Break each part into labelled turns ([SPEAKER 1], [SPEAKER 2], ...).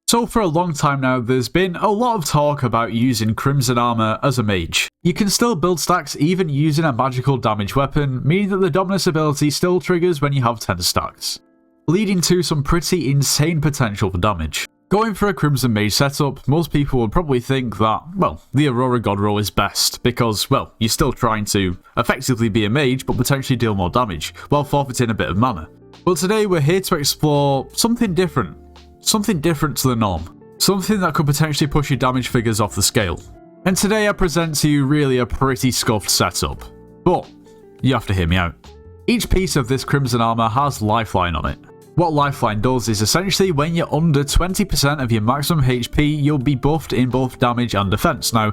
[SPEAKER 1] So for a long time now, there's been a lot of talk about using Crimson Armor as a mage. You can still build stacks even using a magical damage weapon, meaning that the Dominus ability still triggers when you have 10 stacks, leading to some pretty insane potential for damage. Going for a Crimson Mage setup, most people would probably think that, well, the Aurora God roll is best, because, well, you're still trying to effectively be a mage, but potentially deal more damage, while forfeiting a bit of mana. But today we're here to explore something different. Something different to the norm. Something that could potentially push your damage figures off the scale. And today I present to you really a pretty scuffed setup. But you have to hear me out. Each piece of this Crimson Armor has Lifeline on it. What Lifeline does is essentially when you're under 20% of your maximum HP, you'll be buffed in both damage and defense. Now,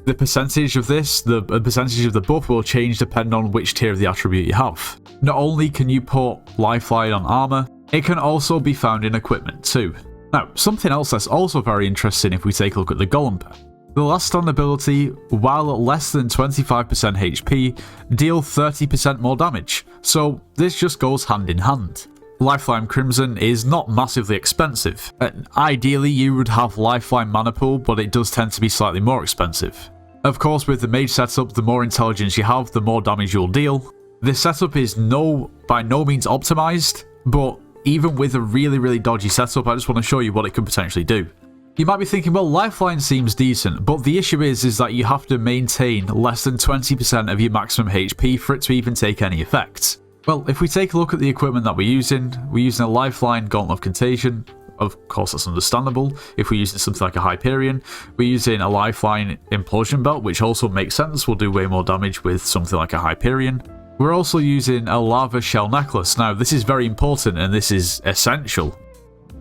[SPEAKER 1] the percentage of this, the percentage of the buff will change depending on which tier of the attribute you have. Not only can you put Lifeline on armor, it can also be found in equipment too. Now, something else that's also very interesting if we take a look at the Golem pet. The last stand ability, while at less than 25% HP, deal 30% more damage, so this just goes hand in hand. Lifeline Crimson is not massively expensive. Ideally you would have Lifeline mana pool, but it does tend to be slightly more expensive. Of course, with the mage setup, the more intelligence you have, the more damage you'll deal. This setup is by no means optimized, but even with a really dodgy setup, I just want to show you what it could potentially do. You might be thinking, well, Lifeline seems decent, but the issue is that you have to maintain less than 20% of your maximum HP for it to even take any effect. Well, if we take a look at the equipment that we're using a Lifeline Gauntlet of Contagion. Of course, that's understandable. If we're using something like a Hyperion, we're using a Lifeline Implosion Belt, which also makes sense. We'll do way more damage with something like a Hyperion. We're also using a Lava Shell Necklace. Now, this is very important and this is essential.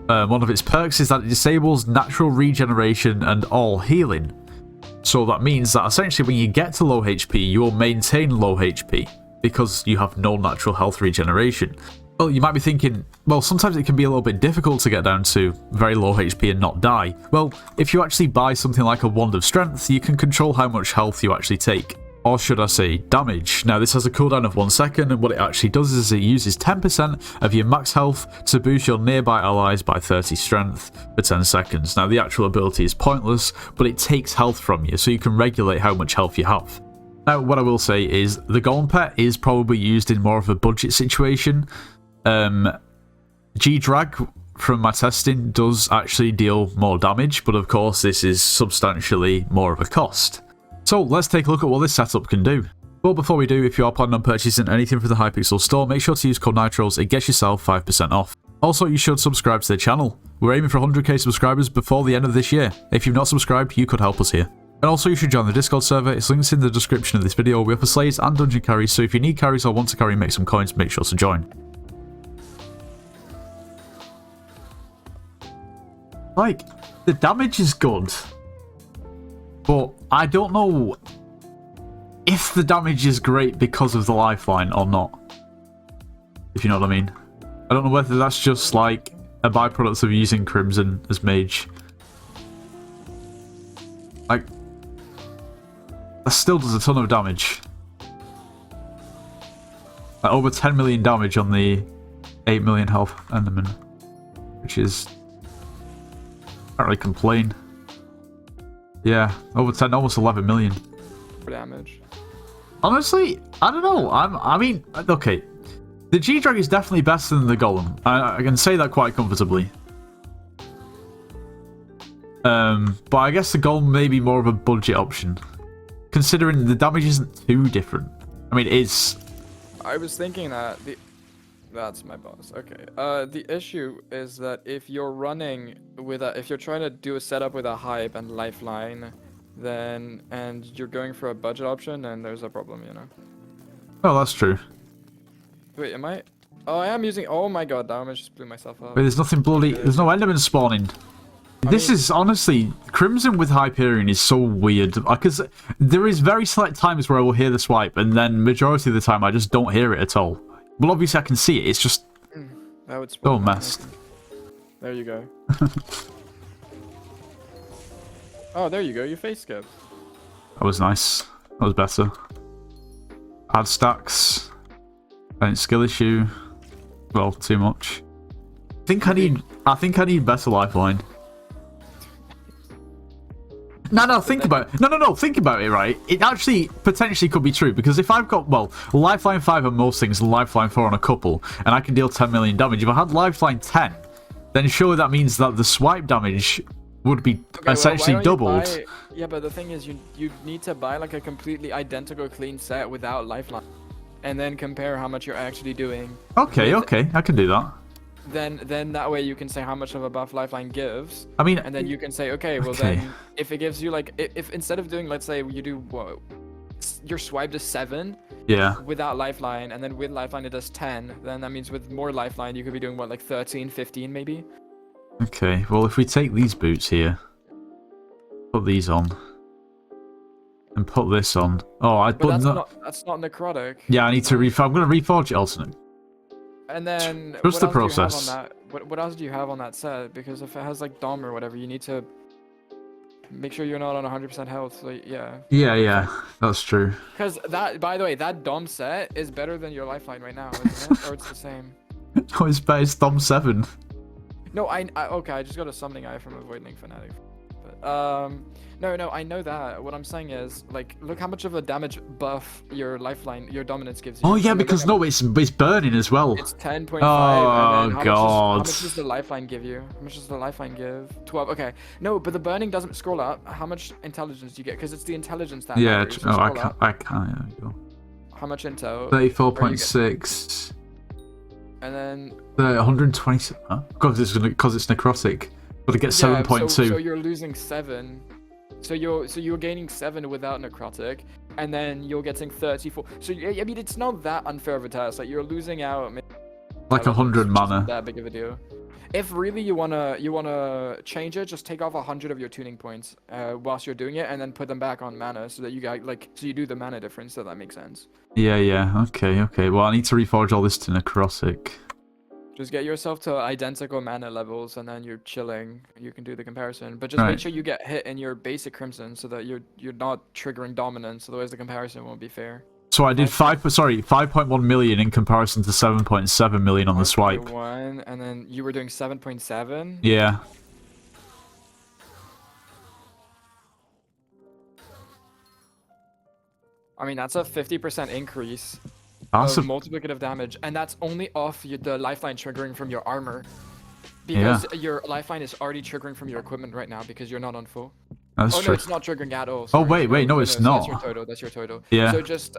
[SPEAKER 1] One of its perks is that it disables natural regeneration and all healing. So that means that essentially when you get to low HP, you will maintain low HP because you have no natural health regeneration. Well, you might be thinking, well, sometimes it can be a little bit difficult to get down to very low HP and not die. Well, if you actually buy something like a Wand of Strength, you can control how much health you actually take. Or should I say damage. Now this has a cooldown of 1 second, and what it actually does is it uses 10% of your max health to boost your nearby allies by 30 strength for 10 seconds. Now the actual ability is pointless, but it takes health from you, so you can regulate how much health you have. Now what I will say is the Golem pet is probably used in more of a budget situation. G-Drag from my testing does actually deal more damage, but of course this is substantially more of a cost. So let's take a look at what this setup can do. But before we do, if you are planning on purchasing anything from the Hypixel store, make sure to use code NITROS, it gets yourself 5% off. Also, you should subscribe to the channel. We're aiming for 100k subscribers before the end of this year. If you've not subscribed, you could help us here. And also you should join the Discord server, it's linked in the description of this video. We offer slaves and dungeon carries, so if you need carries or want to carry make some coins, make sure to join. Like, the damage is good. But I don't know if the damage is great because of the Lifeline or not. If you know what I mean. I don't know whether that's just like a byproduct of using Crimson as mage. Like, that still does a ton of damage. Like over 10 million damage on the 8 million health Enderman. Which is... can't really complain. Yeah, over 10, almost 11 million.
[SPEAKER 2] Damage.
[SPEAKER 1] Honestly, I don't know. I mean, okay. The G-Drag is definitely better than the Golem. I can say that quite comfortably. But I guess the Golem may be more of a budget option. Considering the damage isn't too different. I mean, it's...
[SPEAKER 2] I was thinking that that's my boss. Okay. The issue is that if you're running with if you're trying to do a setup with a Hype and Lifeline, and you're going for a budget option, then there's a problem, you know.
[SPEAKER 1] Oh, that's true.
[SPEAKER 2] Wait, am I? Oh, I am using. Oh my god, damage just blew myself up.
[SPEAKER 1] Wait, there's nothing bloody. There's no Enderman spawning. This is honestly Crimson with Hyperion is so weird because there is very select times where I will hear the swipe, and then majority of the time I just don't hear it at all. Well, obviously I can see it. It's just
[SPEAKER 2] that would
[SPEAKER 1] so messed.
[SPEAKER 2] There you go. Oh, there you go. You face skip.
[SPEAKER 1] That was nice. That was better. Add stacks. And skill issue. Well, too much. I think I need better Lifeline. No, think about it. No, think about it, right? It actually potentially could be true, because if I've got, well, Lifeline 5 on most things and Lifeline 4 on a couple, and I can deal 10 million damage, if I had Lifeline 10, then surely that means that the swipe damage would be essentially doubled.
[SPEAKER 2] Yeah, but the thing is, you need to buy like a completely identical clean set without Lifeline, and then compare how much you're actually doing.
[SPEAKER 1] Okay, I can do that.
[SPEAKER 2] Then that way you can say how much of a buff Lifeline gives.
[SPEAKER 1] I mean,
[SPEAKER 2] and then you can say, okay, well then if it gives you like, if instead of doing, let's say you do what, your swipe is 7.
[SPEAKER 1] Yeah.
[SPEAKER 2] Without Lifeline, and then with Lifeline it does 10. Then that means with more Lifeline you could be doing what, like 13, 15 maybe.
[SPEAKER 1] Okay, well if we take these boots here, put these on, and put this on. Oh,
[SPEAKER 2] that's not necrotic.
[SPEAKER 1] Yeah, I need to I'm going to reforge it alternate.
[SPEAKER 2] And then
[SPEAKER 1] just the process.
[SPEAKER 2] What else do you have on that set? Because if it has like Dom or whatever, you need to make sure you're not on 100% health. So yeah.
[SPEAKER 1] Yeah, that's true.
[SPEAKER 2] Because that, by the way, that Dom set is better than your Lifeline right now, isn't it? Or it's the same.
[SPEAKER 1] No, it's better. It's Dom 7.
[SPEAKER 2] No, okay, I just got a summoning eye from Avoiding Fanatic. But, no, I know that. What I'm saying is, like, look how much of a damage buff your Lifeline, your Dominance gives you.
[SPEAKER 1] Oh yeah, because no, it's burning as well.
[SPEAKER 2] It's 10.5.
[SPEAKER 1] Oh,
[SPEAKER 2] and then
[SPEAKER 1] God.
[SPEAKER 2] How much does the Lifeline give you? How much does the Lifeline give? 12. Okay. No, but the burning doesn't scroll up. How much intelligence do you get? Because it's the intelligence that matters. So
[SPEAKER 1] I can't. Yeah, go.
[SPEAKER 2] How much intel?
[SPEAKER 1] 34.6.
[SPEAKER 2] And then
[SPEAKER 1] 120. Huh? Because it's necrotic. But it gets 7.2.
[SPEAKER 2] So you're losing 7. So you're gaining 7 without necrotic, and then you're getting 34. So I mean, it's not that unfair of a test. Like, you're losing out
[SPEAKER 1] like 100 mana.
[SPEAKER 2] That big of a deal. If really you wanna change it, just take off 100 of your tuning points whilst you're doing it, and then put them back on mana, so that you got so you do the mana difference. So that makes sense.
[SPEAKER 1] Yeah. Okay. Well, I need to reforge all this to necrotic.
[SPEAKER 2] Just get yourself to identical mana levels, and then you're chilling. You can do the comparison, but just make sure you get hit in your basic Crimson, so that you're not triggering Dominance. Otherwise, the comparison won't be fair.
[SPEAKER 1] So I did 5.1 million in comparison to 7.7 million on the swipe.
[SPEAKER 2] 1, and then you were doing 7.7.
[SPEAKER 1] Yeah.
[SPEAKER 2] I mean, that's a 50% increase.
[SPEAKER 1] That's
[SPEAKER 2] Multiplicative damage, and that's only off the Lifeline triggering from your armor, because your Lifeline is already triggering from your equipment right now because you're not on full.
[SPEAKER 1] That's true.
[SPEAKER 2] No, it's not triggering at all. Sorry.
[SPEAKER 1] Oh wait, no, it's not.
[SPEAKER 2] That's your total.
[SPEAKER 1] Yeah.
[SPEAKER 2] So just,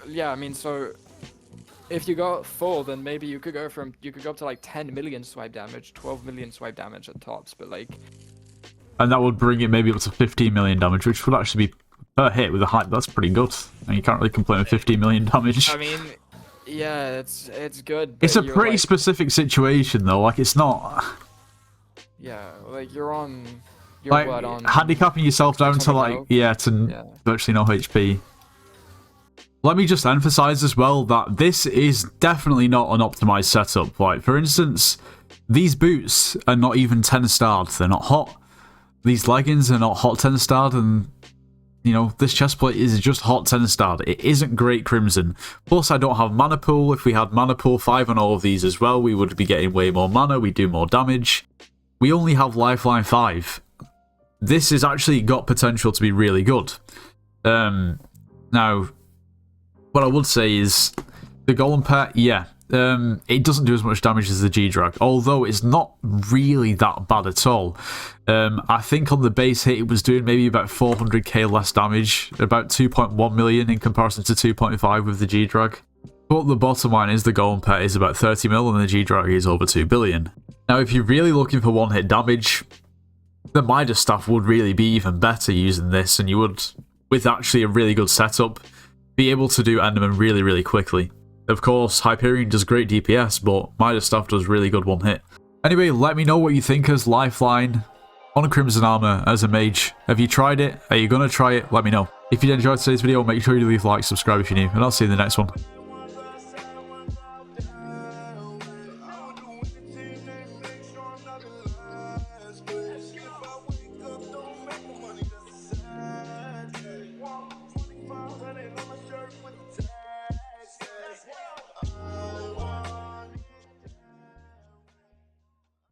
[SPEAKER 2] yeah, I mean, so if you go full, then maybe you could go up to like 10 million swipe damage, 12 million swipe damage at tops, but like. And
[SPEAKER 1] that would bring it maybe up to 15 million damage, which would actually be per hit with a hype. That's pretty good. And you can't really complain with 15 million damage.
[SPEAKER 2] I mean, yeah, it's good.
[SPEAKER 1] It's a pretty specific situation though. Like, it's not.
[SPEAKER 2] Yeah, like you're on.
[SPEAKER 1] Like, handicapping yourself down to like virtually no HP. Let me just emphasize as well that this is definitely not an optimized setup. Like, for instance, these boots are not even 10 starred. They're not hot. These leggings are not hot 10 starred, and you know, this chestplate is just hot 10 starred. It isn't great Crimson. Plus, I don't have mana pool. If we had mana pool 5 on all of these as well, we would be getting way more mana. We do more damage. We only have Lifeline 5. This has actually got potential to be really good. Now, what I would say is the Golem Pet, it doesn't do as much damage as the G-Drag, although it's not really that bad at all. I think on the base hit it was doing maybe about 400k less damage, about 2.1 million in comparison to 2.5 with the G-Drag. But the bottom line is the Golem Pet is about 30 mil and the G-Drag is over 2 billion. Now, if you're really looking for one-hit damage, the Midas Staff would really be even better using this, and you would, with actually a really good setup, be able to do Enderman really, really quickly. Of course, Hyperion does great DPS, but Midas Staff does really good one hit. Anyway, let me know what you think as Lifeline on Crimson Armor as a mage. Have you tried it? Are you going to try it? Let me know. If you enjoyed today's video, make sure you leave a like, subscribe if you're new, and I'll see you in the next one.